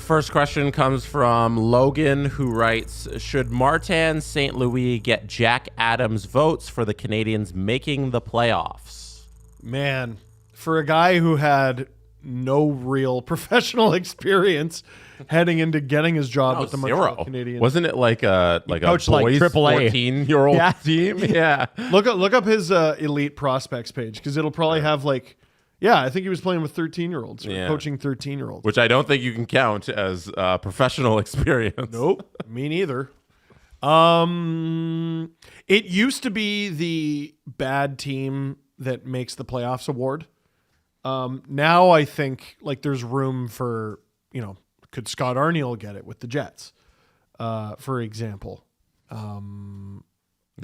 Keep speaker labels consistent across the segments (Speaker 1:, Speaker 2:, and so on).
Speaker 1: first question comes from Logan, who writes, should Martin St. Louis get Jack Adams votes for the Canadiens making the playoffs?
Speaker 2: Man, for a guy who had no real professional experience heading into getting his job with the Montreal Canadiens.
Speaker 1: Wasn't it like a boys
Speaker 3: AAA
Speaker 1: 14-year-old team? Yeah.
Speaker 2: Look up his elite prospects page, because it'll probably have I think he was playing with 13-year-olds, coaching 13-year-olds.
Speaker 1: Which I don't think you can count as professional experience.
Speaker 2: Nope, me neither. It used to be the bad team that makes the playoffs award. Now I think there's room for, could Scott Arniel get it with the Jets, for example?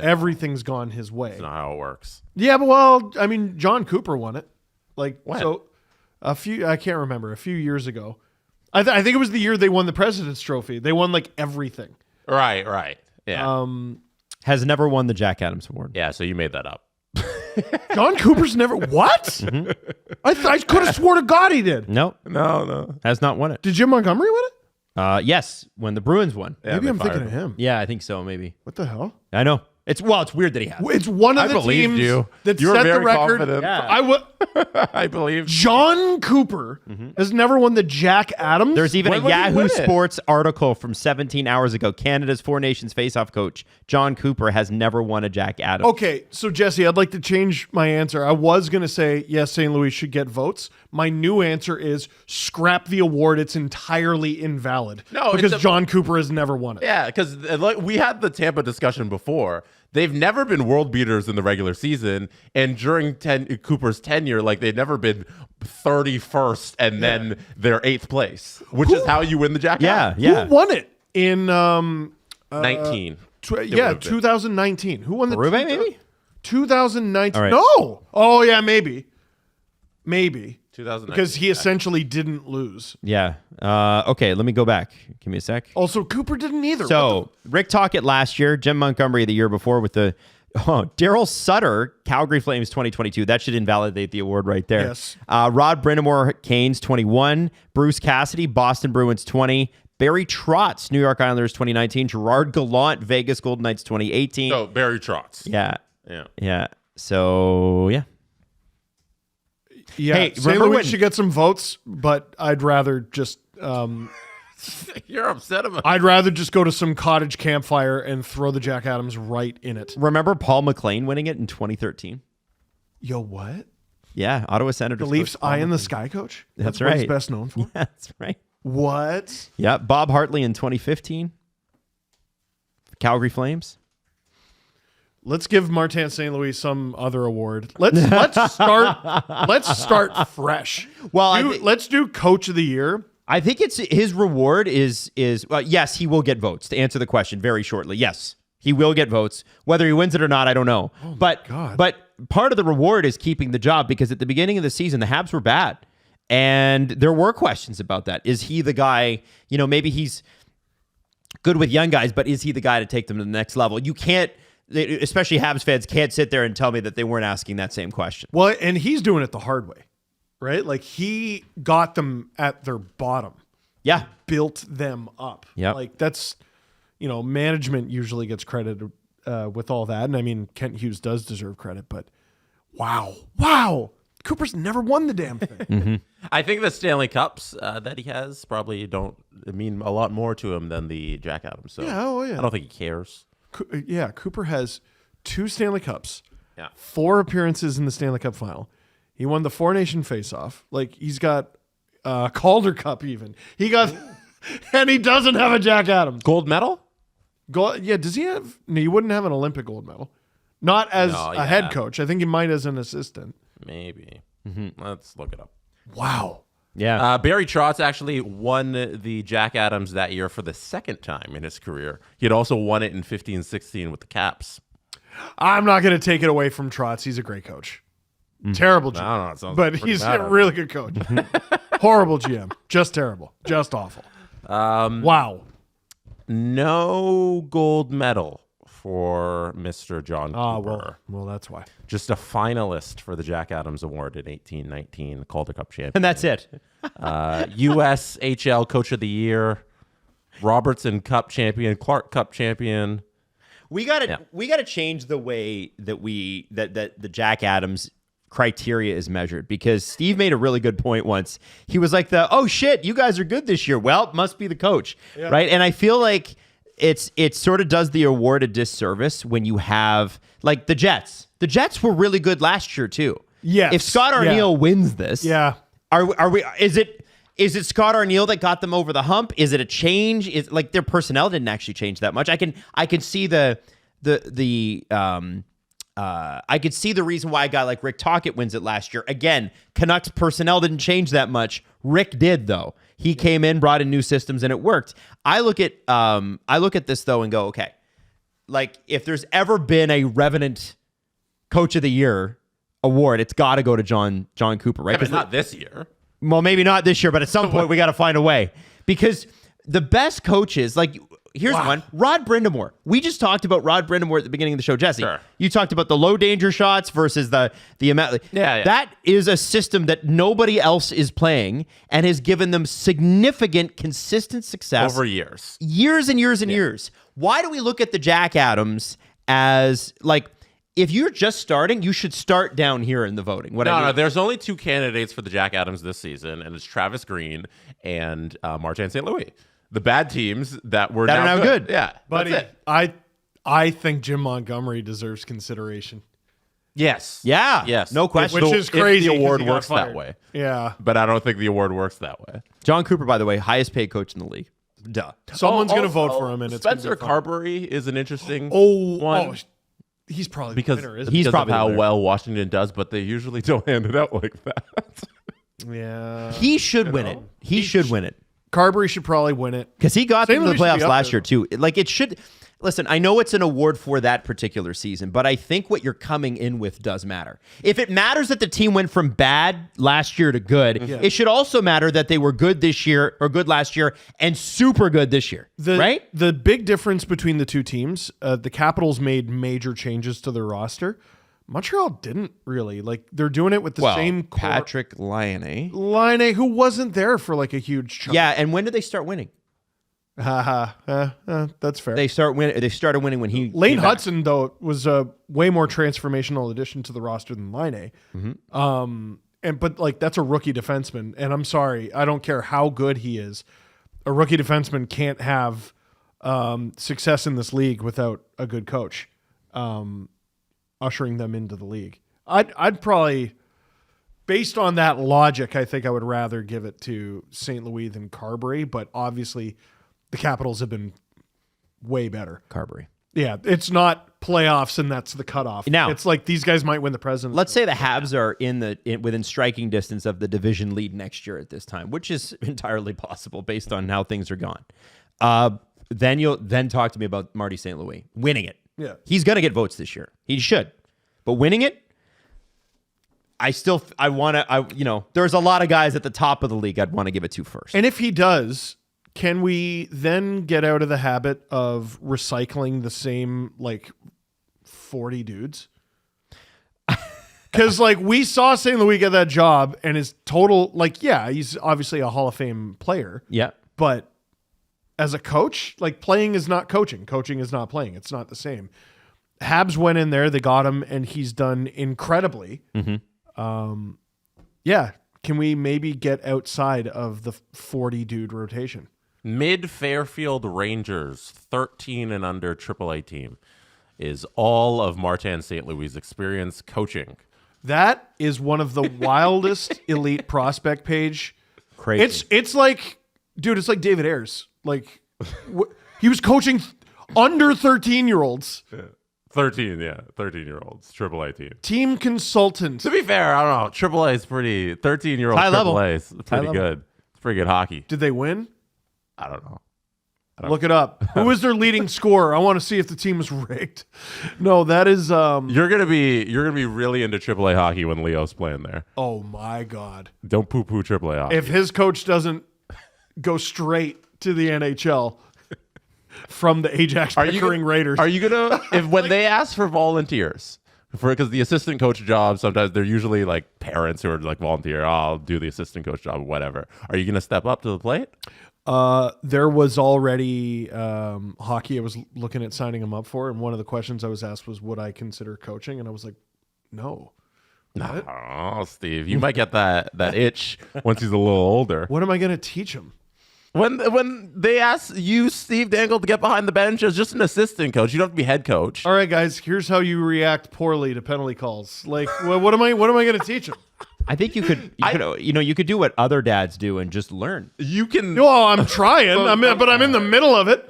Speaker 2: Everything's gone his way.
Speaker 1: That's not how it works.
Speaker 2: Yeah, but John Cooper won it.
Speaker 1: When?
Speaker 2: So I can't remember, a few years ago. I think it was the year they won the President's Trophy. They won everything.
Speaker 1: Right. Yeah.
Speaker 3: Has never won the Jack Adams Award.
Speaker 1: Yeah, so you made that up.
Speaker 2: John Cooper's never what? Mm-hmm. I could have swore to God he did.
Speaker 3: No,
Speaker 1: No.
Speaker 3: has not won it.
Speaker 2: Did Jim Montgomery win it?
Speaker 3: Yes, when the Bruins won.
Speaker 1: Yeah,
Speaker 2: Maybe I'm thinking
Speaker 1: him.
Speaker 2: of him.
Speaker 3: Yeah, I think so. Maybe.
Speaker 2: What the hell?
Speaker 3: I know. It's weird that he has.
Speaker 2: It's one of
Speaker 1: I
Speaker 2: the
Speaker 1: believed
Speaker 2: teams
Speaker 1: you.
Speaker 2: that
Speaker 1: You were
Speaker 2: set the
Speaker 1: very
Speaker 2: record.
Speaker 1: confident.
Speaker 3: Yeah.
Speaker 1: I believe.
Speaker 2: John Cooper has never won the Jack Adams.
Speaker 3: There's even
Speaker 1: When
Speaker 3: a
Speaker 1: would he
Speaker 3: Yahoo
Speaker 1: win it?
Speaker 3: Sports article from 17 hours ago. Canada's Four Nations faceoff coach John Cooper has never won a Jack Adams.
Speaker 2: Okay, so Jesse, I'd like to change my answer. I was going to say, yes, St. Louis should get votes. My new answer is scrap the award. It's entirely invalid.
Speaker 1: No,
Speaker 2: because
Speaker 1: it's
Speaker 2: John Cooper has never won it.
Speaker 1: Yeah, because we had the Tampa discussion before. They've never been world beaters in the regular season, and during Cooper's tenure, they've never been 31st and then they're 8th place, which is how you win the Jack Adams.
Speaker 3: Yeah.
Speaker 2: Who won it in
Speaker 1: 19.
Speaker 2: 2019? Who won the
Speaker 3: Berube, maybe?
Speaker 2: 2019?
Speaker 3: All right.
Speaker 2: No. Oh yeah, maybe.
Speaker 1: 2019.
Speaker 2: Because he essentially didn't lose.
Speaker 3: Yeah. Okay, let me go back. Give me a sec.
Speaker 2: Also, Cooper didn't either.
Speaker 3: So, Rick Tocchet last year, Jim Montgomery the year before with the Daryl Sutter, Calgary Flames 2022. That should invalidate the award right there.
Speaker 2: Yes.
Speaker 3: Rod Brind'Amour, Canes 21. Bruce Cassidy, Boston Bruins 20. Barry Trotz, New York Islanders 2019. Gerard Gallant, Vegas Golden Knights 2018.
Speaker 1: So Barry Trotz.
Speaker 3: Yeah. So, yeah.
Speaker 2: Yeah,
Speaker 3: Hey,
Speaker 2: St.
Speaker 3: remember
Speaker 2: Louis
Speaker 3: when-
Speaker 2: should get some votes, but I'd rather just
Speaker 1: You're upset about
Speaker 2: I'd rather just go to some cottage campfire and throw the Jack Adams right in it.
Speaker 3: Remember Paul McLean winning it in 2013?
Speaker 2: Yo, what?
Speaker 3: Yeah, Ottawa Senators.
Speaker 2: The Leafs
Speaker 3: coach Paul
Speaker 2: eye in the
Speaker 3: McLean.
Speaker 2: sky coach?
Speaker 3: That's
Speaker 2: what he's
Speaker 3: right.
Speaker 2: best known for?
Speaker 3: Yeah, that's right.
Speaker 2: What?
Speaker 3: Yeah, Bob Hartley in 2015. Calgary Flames.
Speaker 2: Let's give Martin St. Louis some other award. Let's start fresh.
Speaker 3: Well,
Speaker 2: let's do Coach of the Year.
Speaker 3: I think it's his reward is yes, he will get votes. To answer the question very shortly, yes, he will get votes. Whether he wins it or not, I don't know. But part of the reward is keeping the job, because at the beginning of the season, the Habs were bad, and there were questions about that. Is he the guy? Maybe he's good with young guys, but is he the guy to take them to the next level? You can't. Especially Habs fans can't sit there and tell me that they weren't asking that same question.
Speaker 2: Well, and he's doing it the hard way, right? He got them at their bottom.
Speaker 3: Yeah.
Speaker 2: Built them up.
Speaker 3: Yeah.
Speaker 2: That's, management usually gets credited with all that. And Kent Hughes does deserve credit, but wow. Cooper's never won the damn thing.
Speaker 3: Mm-hmm.
Speaker 1: I think the Stanley Cups that he has probably don't mean a lot more to him than the Jack Adams. So
Speaker 2: yeah.
Speaker 1: I don't think he cares.
Speaker 2: Yeah, Cooper has 2 Stanley Cups,
Speaker 1: Yeah.
Speaker 2: 4 appearances in the Stanley Cup final. He won the Four Nation faceoff. He's got Calder Cup even. He got, and he doesn't have a Jack Adams.
Speaker 1: Gold medal?
Speaker 2: Yeah, does he have? No, he wouldn't have an Olympic gold medal. Not as a head coach. I think he might as an assistant.
Speaker 1: Maybe. Let's look it up.
Speaker 2: Wow.
Speaker 3: Yeah.
Speaker 1: Barry Trotz actually won the Jack Adams that year for the second time in his career. He had also won it in 15-16 with the Caps.
Speaker 2: I'm not going to take it away from Trotz. He's a great coach. Terrible GM.
Speaker 1: I don't know, it sounds
Speaker 2: but
Speaker 1: pretty
Speaker 2: he's
Speaker 1: bad
Speaker 2: a
Speaker 1: out
Speaker 2: really good coach. Horrible GM. Just terrible. Just awful. Wow.
Speaker 1: No gold medal for Mr. John Cooper.
Speaker 2: Well, that's why.
Speaker 1: Just a finalist for the Jack Adams Award in 1819, Calder Cup champion.
Speaker 3: And that's it.
Speaker 1: USHL Coach of the Year, Robertson Cup champion, Clark Cup champion.
Speaker 3: We gotta change the way that that the Jack Adams criteria is measured, because Steve made a really good point once. He was like, oh shit, you guys are good this year. Well, it must be the coach, right? And I feel like it sort of does the award a disservice when you have like the Jets. The Jets were really good last year too.
Speaker 2: Yes.
Speaker 3: If Scott Arniel wins this, are we? Is it Scott Arniel that got them over the hump? Is it a change? Is like their personnel didn't actually change that much. I can see I could see the reason why a guy like Rick Tocchet wins it last year. Again, Canucks personnel didn't change that much. Rick did though. He came in, brought in new systems, and it worked. I look at this though and go, okay, like if there's ever been a Revenant Coach of the Year award, it's got to go to John Cooper, right?
Speaker 1: Yeah, but not this year.
Speaker 3: Well, maybe not this year, but at some point we got to find a way, because the best coaches, like here's one, Rod Brindamore. We just talked about Rod Brindamore at the beginning of the show, Jesse.
Speaker 1: Sure.
Speaker 3: You talked about the low danger shots versus the amount.
Speaker 1: Yeah.
Speaker 3: That is a system that nobody else is playing and has given them significant, consistent success
Speaker 1: Over years.
Speaker 3: Years and years and years. Why do we look at the Jack Adams as like, if you're just starting, you should start down here in the voting.
Speaker 1: No, there's only two candidates for the Jack Adams this season, and it's Travis Green and Martin St. Louis. The bad teams that were now good. Yeah,
Speaker 2: buddy.
Speaker 1: that's it.
Speaker 2: I think Jim Montgomery deserves consideration.
Speaker 1: Yes.
Speaker 3: Yeah.
Speaker 1: Yes.
Speaker 3: No question.
Speaker 2: Which is crazy.
Speaker 1: If the
Speaker 2: 'cause
Speaker 1: award
Speaker 2: he got
Speaker 1: works that
Speaker 2: fired.
Speaker 1: way.
Speaker 2: Yeah.
Speaker 1: But I don't think the award works that way.
Speaker 3: John Cooper, by the way, highest paid coach in the league. Duh.
Speaker 2: Someone's going to vote for him, and it's gonna
Speaker 1: Spencer
Speaker 2: be fun.
Speaker 1: Carberry is an interesting
Speaker 2: Oh,
Speaker 1: one.
Speaker 2: he's probably
Speaker 1: because
Speaker 2: the winner, isn't
Speaker 3: he's
Speaker 1: because
Speaker 3: probably
Speaker 1: of
Speaker 3: the
Speaker 1: how
Speaker 3: winner.
Speaker 1: well Washington does, but they usually don't hand it out like that.
Speaker 2: he? Yeah.
Speaker 3: He should win it. He should win it.
Speaker 2: Carberry should probably win it.
Speaker 3: Because he got
Speaker 2: St.
Speaker 3: them to the
Speaker 2: Louis should be
Speaker 3: playoffs
Speaker 2: up
Speaker 3: last
Speaker 2: there,
Speaker 3: year, too. Like, it should... Listen, I know it's an award for that particular season, but I think what you're coming in with does matter. If it matters that the team went from bad last year to good, it should also matter that they were good this year, or good last year, and super good this year, right?
Speaker 2: The big difference between the two teams, the Capitals made major changes to their roster. Montreal didn't really. Like, they're doing it with the same core.
Speaker 3: Patrick Laine,
Speaker 2: who wasn't there for like a huge chunk.
Speaker 3: yeah, and when did they start winning?
Speaker 2: That's fair.
Speaker 3: They started winning when he
Speaker 2: Lane
Speaker 3: came back.
Speaker 2: Hudson, though, was a way more transformational addition to the roster than Laine. But like that's a rookie defenseman, and I'm sorry, I don't care how good he is. A rookie defenseman can't have success in this league without a good coach ushering them into the league. I'd probably, based on that logic, I think I would rather give it to St. Louis than Carberry, but obviously the Capitals have been way better.
Speaker 3: Carberry.
Speaker 2: Yeah, it's not playoffs and that's the cutoff.
Speaker 3: Now,
Speaker 2: it's like these guys might win the President's.
Speaker 3: Let's say the Habs are within striking distance of the division lead next year at this time, which is entirely possible based on how things are gone. Then you'll talk to me about Marty St. Louis winning it.
Speaker 2: Yeah.
Speaker 3: He's going to get votes this year. He should. But winning it, there's a lot of guys at the top of the league I'd want to give it to first.
Speaker 2: And if he does, can we then get out of the habit of recycling the same like 40 dudes? Because like we saw St. Louis get that job and his total, like, yeah, he's obviously a Hall of Fame player.
Speaker 3: Yeah.
Speaker 2: But as a coach, like playing is not coaching. Coaching is not playing. It's not the same. Habs went in there, they got him, and he's done incredibly. Yeah. Can we maybe get outside of the 40 dude rotation?
Speaker 1: Mid Fairfield Rangers, 13 and under AAA team, is all of Martin St. Louis' experience coaching.
Speaker 2: That is one of the wildest elite prospect page.
Speaker 3: Crazy.
Speaker 2: It's like, dude, it's like David Ayers. Like, he was coaching under 13-year-olds.
Speaker 1: 13-year-olds, AAA team.
Speaker 2: Team consultant.
Speaker 1: To be fair, I don't know. AAA is pretty, 13-year-old
Speaker 3: High level.
Speaker 1: AAA is pretty good. It's pretty good hockey.
Speaker 2: Did they win?
Speaker 1: I don't know.
Speaker 2: Look it up. Who is their leading scorer? I want to see if the team is rigged. No, that is
Speaker 1: You're gonna be really into AAA hockey when Leo's playing there.
Speaker 2: oh my God.
Speaker 1: Don't poo-poo AAA hockey.
Speaker 2: If his coach doesn't go straight to the NHL, from the Ajax Pickering Raiders.
Speaker 1: Are you gonna if when they ask for volunteers? Because the assistant coach job, sometimes they're usually like parents who are like volunteer. Oh, I'll do the assistant coach job, whatever. Are you going to step up to the plate?
Speaker 2: There was already hockey I was looking at signing him up for, and one of the questions I was asked was, would I consider coaching? And I was like, no. What?
Speaker 1: Oh, Steve, you might get that itch once he's a little older.
Speaker 2: What am I going to teach him?
Speaker 1: When they ask you, Steve Dangle, to get behind the bench as just an assistant coach, you don't have to be head coach.
Speaker 2: All right, guys, here's how you react poorly to penalty calls. Like, what am I going to teach him?
Speaker 3: I think you could do what other dads do and just learn.
Speaker 1: You can.
Speaker 2: Well, I'm trying, but I'm in the middle of it.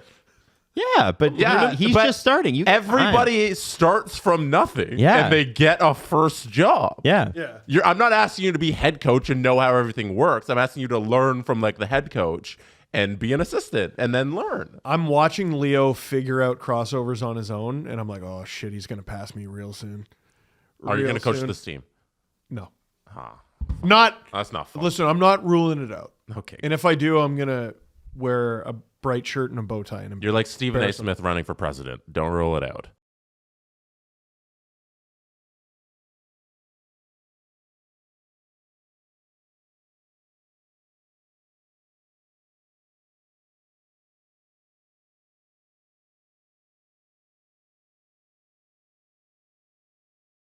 Speaker 3: Yeah, but he's just starting.
Speaker 1: Everybody starts from nothing,
Speaker 3: Yeah.
Speaker 1: and they get a first job.
Speaker 3: Yeah.
Speaker 1: I'm not asking you to be head coach and know how everything works. I'm asking you to learn from like the head coach and be an assistant and then learn.
Speaker 2: I'm watching Leo figure out crossovers on his own, and I'm like, oh shit, he's going to pass me real soon.
Speaker 1: Are you going to coach
Speaker 2: soon.
Speaker 1: this team?
Speaker 2: No.
Speaker 1: Huh.
Speaker 2: Not.
Speaker 1: That's not fun.
Speaker 2: Listen, I'm not ruling it out.
Speaker 1: Okay.
Speaker 2: And if I do, I'm going to wear a bright shirt and a bow tie. And
Speaker 1: You're like Stephen A. Smith running for president. Don't rule it out.